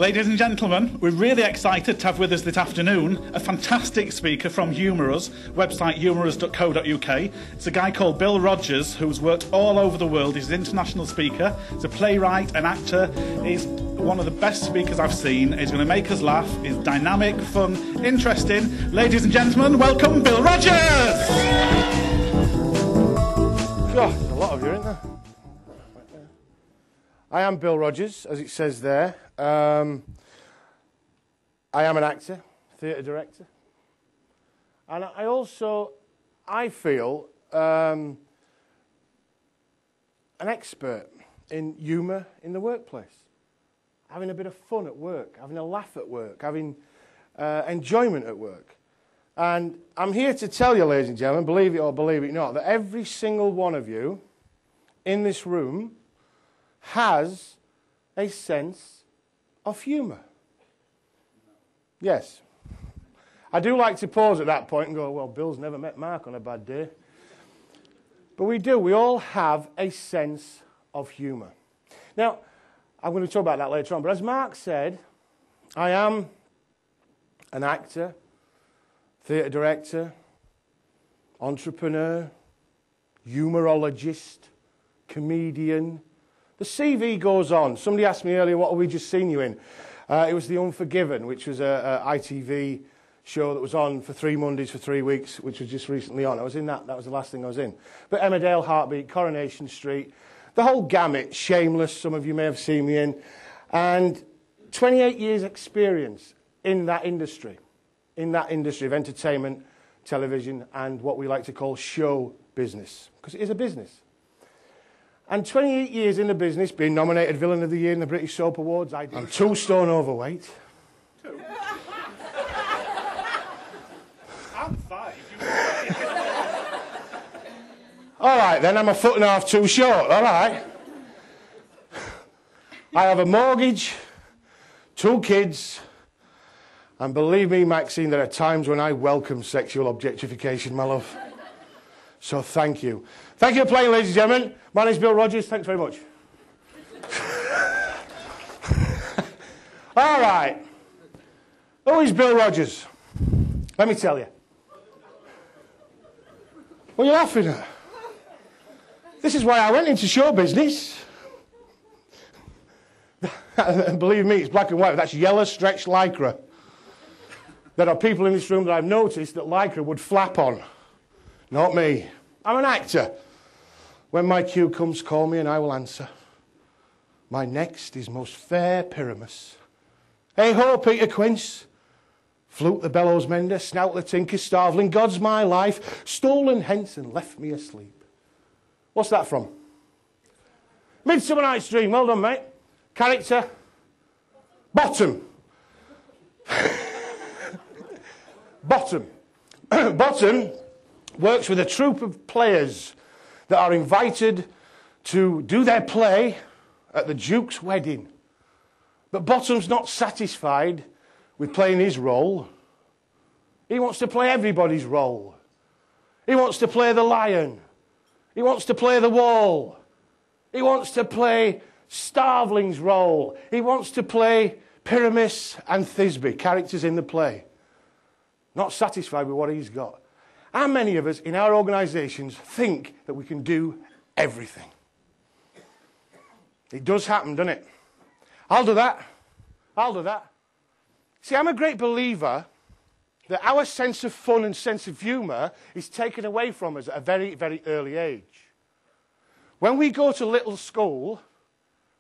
Ladies and gentlemen, we're really excited to have with us this afternoon a fantastic speaker from HumourUs, website humourus.co.uk. It's a guy called Bill Rodgers who's worked all over the world. He's an international speaker, he's a playwright, an actor. He's one of the best speakers I've seen. He's going to make us laugh. He's dynamic, fun, interesting. Ladies and gentlemen, welcome Bill Rodgers! God, there's a lot of you, isn't there? I am Bill Rodgers, as it says there. I am an actor, theatre director. And I feel, an expert in humour in the workplace. Having a bit of fun at work, having a laugh at work, having enjoyment at work. And I'm here to tell you, ladies and gentlemen, believe it or believe it not, that every single one of you in this room has a sense of humour. Yes. I do like to pause at that point and go, well, Bill's never met Mark on a bad day. But we do. We all have a sense of humour. Now, I'm going to talk about that later on. But as Mark said, I am an actor, theatre director, entrepreneur, humourologist, comedian. The CV goes on. Somebody asked me earlier, what have we just seen you in? It was The Unforgiven, which was a ITV show that was on for 3 Mondays for 3 weeks, which was just recently on. I was in that. That was the last thing I was in. But Emmerdale, Heartbeat, Coronation Street, the whole gamut, Shameless, some of you may have seen me in. And 28 years experience in that industry of entertainment, television, and what we like to call show business, because it is a business. And 28 years in the business, being nominated Villain of the Year in the British Soap Awards. I'm 2 stone overweight. I'm 5. All right, then, I'm 1.5 foot too short, all right. I have a mortgage, 2 kids, and believe me, Maxine, there are times when I welcome sexual objectification, my love. So thank you. Thank you for playing, ladies and gentlemen. My name's Bill Rodgers. Thanks very much. All right. Who is Bill Rodgers? Let me tell you. What are you laughing at? This is why I went into show business. Believe me, it's black and white. That's yellow stretched lycra. There are people in this room that I've noticed that lycra would flap on. Not me. I'm an actor. When my cue comes, call me and I will answer. My next is most fair Pyramus. Hey ho, Peter Quince. Flute the bellows mender, snout the tinker, starveling, God's my life, stolen hence and left me asleep. What's that from? Midsummer Night's Dream. Well done, mate. Character? Bottom. Bottom. Bottom works with a troupe of players that are invited to do their play at the Duke's wedding. But Bottom's not satisfied with playing his role. He wants to play everybody's role. He wants to play the lion. He wants to play the wall. He wants to play Starveling's role. He wants to play Pyramus and Thisbe, characters in the play. Not satisfied with what he's got. How many of us in our organisations think that we can do everything? It does happen, doesn't it? I'll do that. I'll do that. See, I'm a great believer that our sense of fun and sense of humour is taken away from us at a very, very early age. When we go to little school,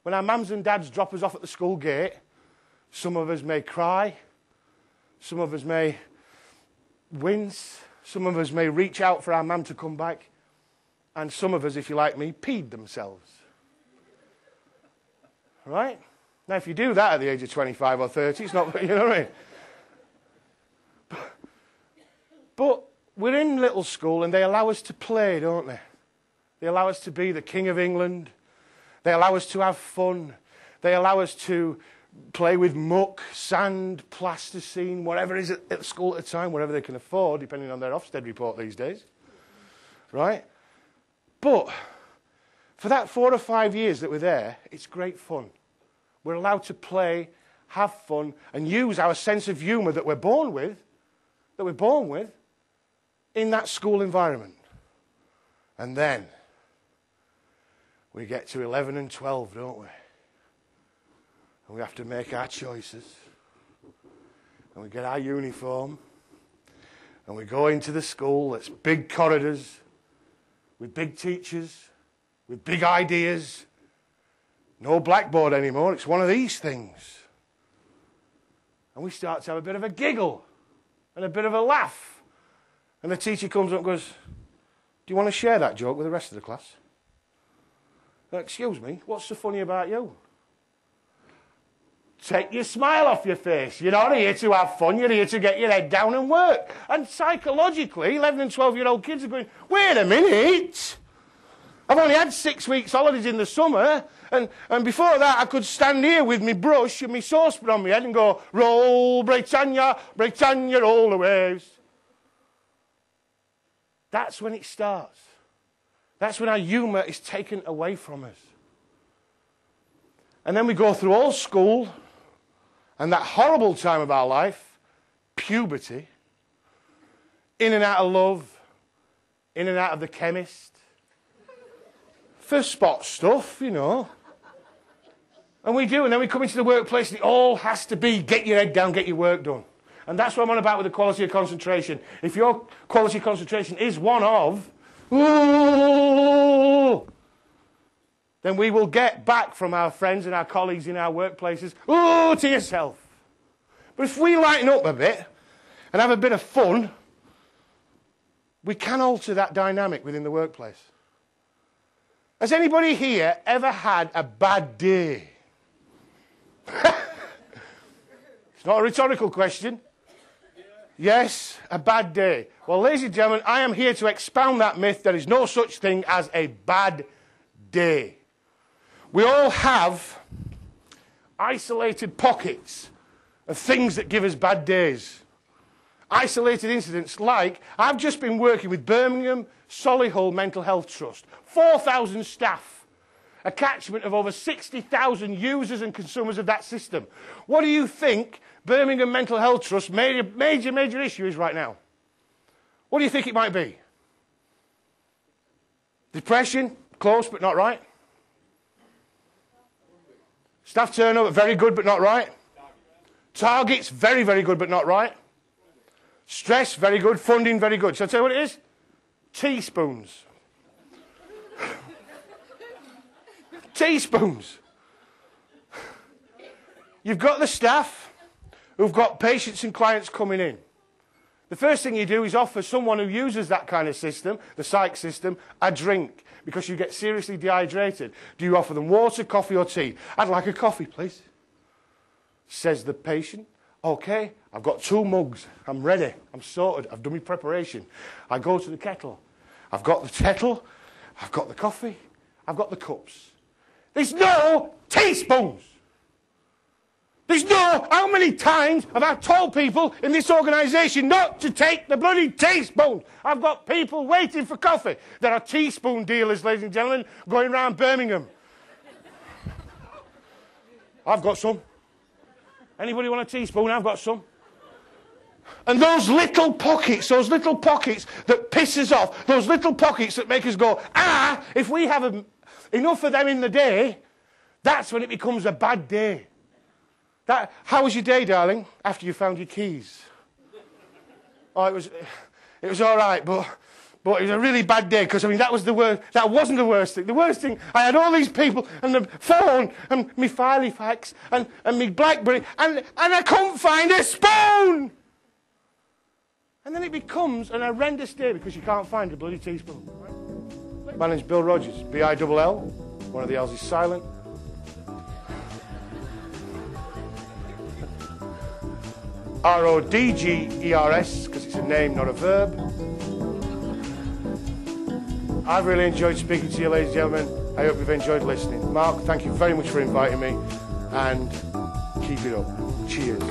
when our mums and dads drop us off at the school gate, some of us may cry, some of us may wince, some of us may reach out for our mum to come back, and some of us, if you like me, peed themselves. Right? Now, if you do that at the age of 25 or 30, it's not, you know what I mean? But we're in little school and they allow us to play, don't they? They allow us to be the King of England. They allow us to have fun. They allow us to play with muck, sand, plasticine, whatever it is at school at the time, whatever they can afford, depending on their Ofsted report these days. Right? But for that 4 or 5 years that we're there, it's great fun. We're allowed to play, have fun, and use our sense of humour that we're born with, in that school environment. And then we get to 11 and 12, don't we? And we have to make our choices. And we get our uniform. And we go into the school that's big corridors, with big teachers, with big ideas. No blackboard anymore, it's one of these things. And we start to have a bit of a giggle and a bit of a laugh. And the teacher comes up and goes, do you want to share that joke with the rest of the class? Excuse me, what's so funny about you? Take your smile off your face. You're not here to have fun, you're here to get your head down and work. And psychologically, 11 and 12-year-old kids are going, wait a minute. I've only had 6 weeks holidays in the summer, and before that I could stand here with my brush and my saucepan on my head and go, roll, Britannia, Britannia, roll the waves. That's when it starts. That's when our humour is taken away from us. And then we go through all school and that horrible time of our life, puberty, in and out of love, in and out of the chemist, for spot stuff, you know. And we do, and then we come into the workplace and it all has to be get your head down, get your work done. And that's what I'm on about with the quality of concentration. If your quality of concentration is one of, ooh, then we will get back from our friends and our colleagues in our workplaces, ooh, to yourself. But if we lighten up a bit and have a bit of fun, we can alter that dynamic within the workplace. Has anybody here ever had a bad day? It's not a rhetorical question. Yes, a bad day. Well, ladies and gentlemen, I am here to expound that myth. There is no such thing as a bad day. We all have isolated pockets of things that give us bad days. Isolated incidents like, I've just been working with Birmingham Solihull Mental Health Trust. 4,000 staff. A catchment of over 60,000 users and consumers of that system. What do you think Birmingham Mental Health Trust's major issue is right now? What do you think it might be? Depression? Close but not right. Staff turnover, very good but not right. Targets, very, very good but not right. Stress, very good. Funding, very good. Shall I tell you what it is? Teaspoons. Teaspoons. You've got the staff who've got patients and clients coming in. The first thing you do is offer someone who uses that kind of system, the psych system, a drink, because you get seriously dehydrated. Do you offer them water, coffee or tea? I'd like a coffee, please. Says the patient. Okay, I've got 2 mugs. I'm ready. I'm sorted. I've done my preparation. I go to the kettle. I've got the kettle. I've got the coffee. I've got the cups. There's no teaspoons. There's no... How many times have I told people in this organisation not to take the bloody teaspoons? I've got people waiting for coffee. There are teaspoon dealers, ladies and gentlemen, going around Birmingham. I've got some. Anybody want a teaspoon? I've got some. And those little pockets that piss us off, those little pockets that make us go, ah, if we have enough of them in the day, that's when it becomes a bad day. How was your day, darling, after you found your keys? Oh, it was all right, but it was a really bad day, because, I mean, that was the worst. That wasn't the worst thing. The worst thing, I had all these people, and the phone, and me Firefax, and me BlackBerry, and I couldn't find a spoon! And then it becomes an horrendous day because you can't find a bloody teaspoon. My name's Bill Rodgers, B-I-L-L. One of the L's is silent. R-O-D-G-E-R-S, because it's a name, not a verb. I've really enjoyed speaking to you, ladies and gentlemen. I hope you've enjoyed listening. Mark, thank you very much for inviting me, and keep it up. Cheers.